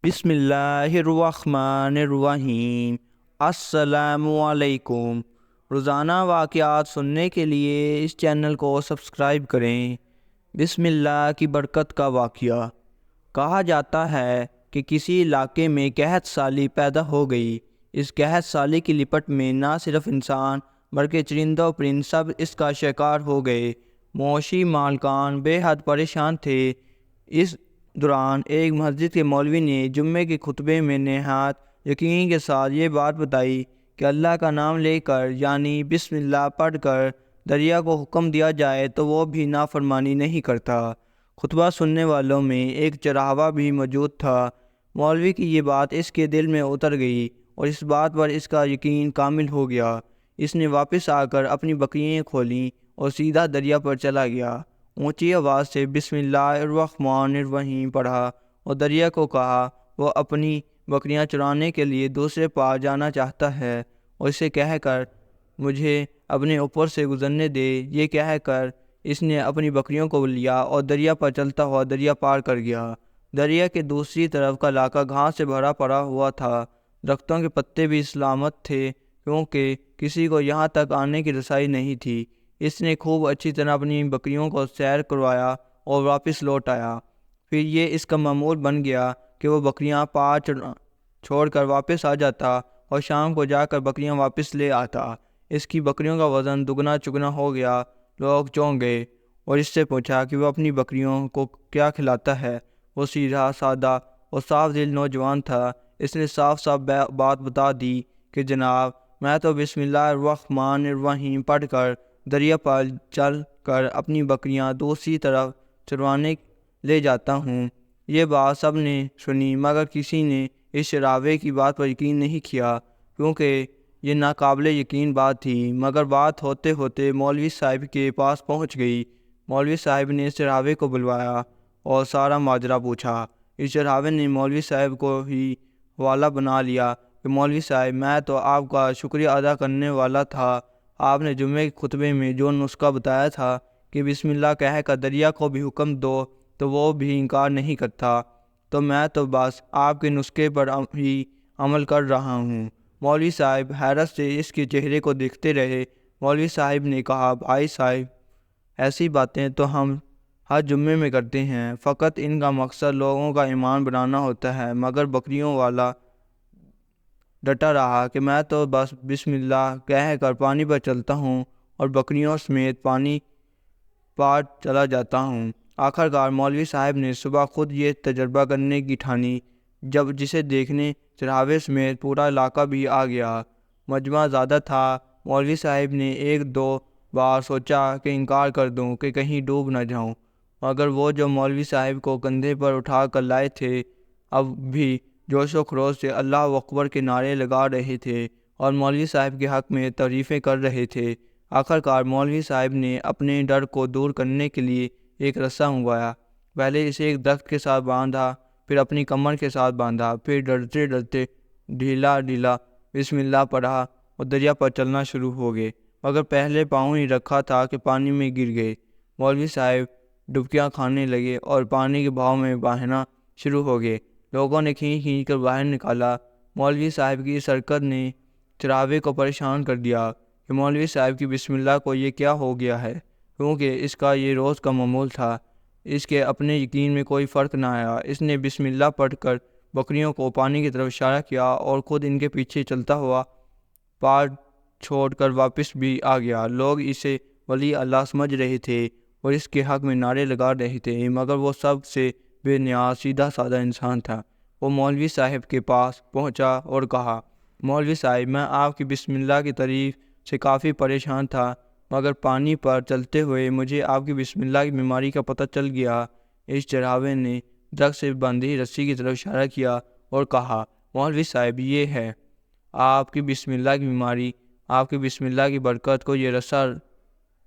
بسم اللہ الرحمن الرحیم۔ السلام علیکم۔ روزانہ واقعات سننے کے لیے اس چینل کو سبسکرائب کریں۔ بسم اللہ کی برکت کا واقعہ۔ کہا جاتا ہے کہ کسی علاقے میں قحط سالی پیدا ہو گئی۔ اس قحط سالی کی لپٹ میں نہ صرف انسان بلکہ چرندہ و پرند سب اس کا شکار ہو گئے۔ معاشی مالکان بے حد پریشان تھے۔ اس دوران ایک مسجد کے مولوی نے جمعے کے خطبے میں نہایت یقین کے ساتھ یہ بات بتائی کہ اللہ کا نام لے کر یعنی بسم اللہ پڑھ کر دریا کو حکم دیا جائے تو وہ بھی نافرمانی نہیں کرتا۔ خطبہ سننے والوں میں ایک چرواہا بھی موجود تھا۔ مولوی کی یہ بات اس کے دل میں اتر گئی اور اس بات پر اس کا یقین کامل ہو گیا۔ اس نے واپس آ کر اپنی بکریاں کھولیں اور سیدھا دریا پر چلا گیا۔ اونچی آواز سے بسم اللہ الرحمن الرحیم پڑھا اور دریا کو کہا وہ اپنی بکریاں چرانے کے لیے دوسرے پار جانا چاہتا ہے اور اسے کہہ کر مجھے اپنے اوپر سے گزرنے دے۔ یہ کہہ کر اس نے اپنی بکریوں کو لیا اور دریا پر چلتا ہوا دریا پار کر گیا۔ دریا کے دوسری طرف کا علاقہ گھاس سے بھرا پڑا ہوا تھا۔ درختوں کے پتے بھی سلامت تھے کیونکہ کسی کو یہاں تک آنے کی رسائی نہیں تھی۔ اس نے خوب اچھی طرح اپنی بکریوں کو سیر کروایا اور واپس لوٹ آیا۔ پھر یہ اس کا معمول بن گیا کہ وہ بکریاں پار چھوڑ کر واپس آ جاتا اور شام کو جا کر بکریاں واپس لے آتا۔ اس کی بکریوں کا وزن دگنا چگنا ہو گیا۔ لوگ چونک گئے اور اس سے پوچھا کہ وہ اپنی بکریوں کو کیا کھلاتا ہے۔ وہ سیدھا سادہ اور صاف دل نوجوان تھا۔ اس نے صاف صاف بات بتا دی کہ جناب میں تو بسم اللہ الرحمن الرحیم پڑھ کر دریا پر چل کر اپنی بکریاں دوسری طرف چروانے لے جاتا ہوں۔ یہ بات سب نے سنی مگر کسی نے اس چرواہے کی بات پر یقین نہیں کیا کیونکہ یہ ناقابل یقین بات تھی۔ مگر بات ہوتے ہوتے مولوی صاحب کے پاس پہنچ گئی۔ مولوی صاحب نے اس چرواہے کو بلوایا اور سارا ماجرا پوچھا۔ اس چرواہے نے مولوی صاحب کو ہی حوالہ بنا لیا کہ مولوی صاحب میں تو آپ کا شکریہ ادا کرنے والا تھا۔ آپ نے جمعے کے خطبے میں جو نسخہ بتایا تھا کہ بسم اللہ کہہ کر دریا کو بھی حکم دو تو وہ بھی انکار نہیں کرتا، تو میں تو بس آپ کے نسخے پر ہی عمل کر رہا ہوں۔ مولوی صاحب حیرت سے اس کے چہرے کو دیکھتے رہے۔ مولوی صاحب نے کہا بھائی صاحب ایسی باتیں تو ہم ہر جمعے میں کرتے ہیں، فقط ان کا مقصد لوگوں کا ایمان بنانا ہوتا ہے۔ مگر بکریوں والا ڈٹا رہا کہ میں تو بس بسم اللہ کہہ کر پانی پر چلتا ہوں اور بکریوں سمیت پانی پار چلا جاتا ہوں۔ آخرکار مولوی صاحب نے صبح خود یہ تجربہ کرنے کی ٹھانی جسے دیکھنے چرواہے سمیت پورا علاقہ بھی آ گیا۔ مجمع زیادہ تھا۔ مولوی صاحب نے ایک دو بار سوچا کہ انکار کر دوں کہ کہیں ڈوب نہ جاؤں، مگر وہ جو مولوی صاحب کو کندھے پر اٹھا کر لائے تھے اب بھی جوش و خروش سے اللہ اکبر کے نعرے لگا رہے تھے اور مولوی صاحب کے حق میں تعریفیں کر رہے تھے۔ آخرکار مولوی صاحب نے اپنے ڈر کو دور کرنے کے لیے ایک رسہ منگوایا۔ پہلے اسے ایک درخت کے ساتھ باندھا، پھر اپنی کمر کے ساتھ باندھا، پھر ڈرتے ڈرتے ڈھیلا ڈھیلا بسم اللہ پڑھا اور دریا پر چلنا شروع ہو گئے، مگر پہلے پاؤں ہی رکھا تھا کہ پانی میں گر گئے۔ مولوی صاحب ڈبکیاں کھانے لگے اور پانی کے بہاؤ میں بہنا شروع ہو گئے۔ لوگوں نے کھینچ کھینچ کر باہر نکالا۔ مولوی صاحب کی اس حرکت نے چرواہے کو پریشان کر دیا کہ مولوی صاحب کی بسم اللہ کو یہ کیا ہو گیا ہے، کیونکہ اس کا یہ روز کا معمول تھا۔ اس کے اپنے یقین میں کوئی فرق نہ آیا۔ اس نے بسم اللہ پڑھ کر بکریوں کو پانی کی طرف اشارہ کیا اور خود ان کے پیچھے چلتا ہوا پار چھوڑ کر واپس بھی آ گیا۔ لوگ اسے ولی اللہ سمجھ رہے تھے اور اس کے حق میں نعرے لگا رہے تھے، مگر وہ سب سے بے نیاز سیدھا سادہ انسان تھا۔ وہ مولوی صاحب کے پاس پہنچا اور کہا مولوی صاحب میں آپ کی بسم اللہ کی تعریف سے کافی پریشان تھا، مگر پانی پر چلتے ہوئے مجھے آپ کی بسم اللہ کی بیماری کا پتہ چل گیا۔ اس چرواہے نے درخت سے بندھی رسی کی طرف اشارہ کیا اور کہا مولوی صاحب یہ ہے آپ کی بسم اللہ کی بیماری، آپ کی بسم اللہ کی برکت کو یہ رسہ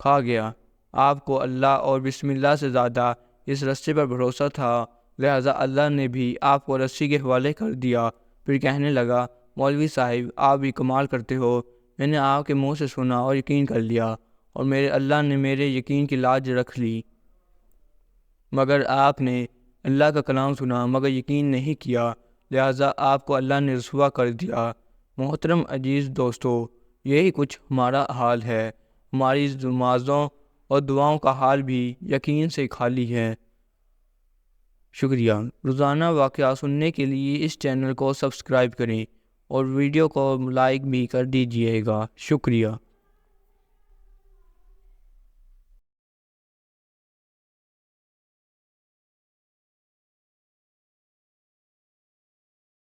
کھا گیا۔ آپ کو اللہ اور بسم اللہ سے زیادہ اس رسے پر بھروسہ تھا، لہذا اللہ نے بھی آپ کو رسی کے حوالے کر دیا۔ پھر کہنے لگا مولوی صاحب آپ بھی کمال کرتے ہو، میں نے آپ کے منہ سے سنا اور یقین کر لیا اور میرے اللہ نے میرے یقین کی لاج رکھ لی، مگر آپ نے اللہ کا کلام سنا مگر یقین نہیں کیا۔ لہٰذا آپ کو اللہ نے رسوا کر دیا۔ محترم عزیز دوستو، یہی کچھ ہمارا حال ہے۔ ہماری نمازوں اور دعاؤں کا حال بھی یقین سے خالی ہے۔ شکریہ۔ روزانہ واقعات سننے کے لیے اس چینل کو سبسکرائب کریں اور ویڈیو کو لائک بھی کر دیجیے گا۔ شکریہ۔